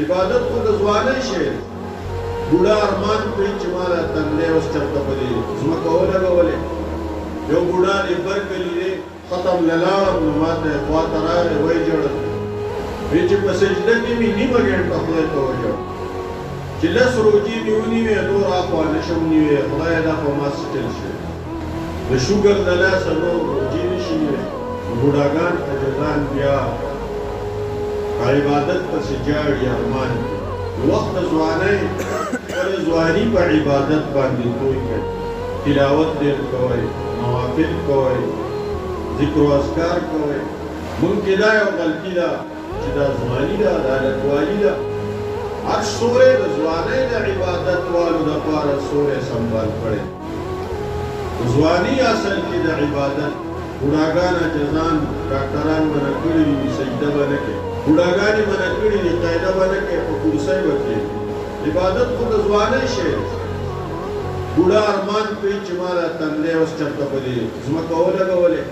عبادت خو د ځوانۍ شی بوډا ارمان کوي چې ماله تندی اوس چېرته په دې ځمکه ولګولې یو بوډا دې بر کلي دی ختم له لاړم نو ما ته خواته راغی وایي ژړل وایي چې په سجده کې مې نیمه ګنټه خدای ته وژړل چې لس روجې مې ونیوې نور اخوا نشم نیوې خدایه دا خو ما سټل شوې د شوګر د لاسه نور روجې نشي نیوې بوډاګان عجزان بیا عبادت پسې جاړي ارمان وخت ځوانۍ خپله ځواني په عبادت باندې توی کړئ تلاوت ډېر کوئ نوافل کوئ ذکر و اذکار کوئ مونږ کې دا یو غلطي ده چې دا ځواني ده دا لټوالي ده هر سوری د ځوانۍ د عبادت والو دپاره سوری سنبال کړی ځواني اصل کې د عبادت بوډاګان عجزان ډاکټران منع کړي دي سجده به نه کوي بوډاګانې منع کړي دي قاعده به نه کوي په کرسۍ به کښېني عبادت خو د ځوانۍ شی دی بوډا ارمان کوي چې ما له تندی اوس چېرته په دې ځمکه ولګولې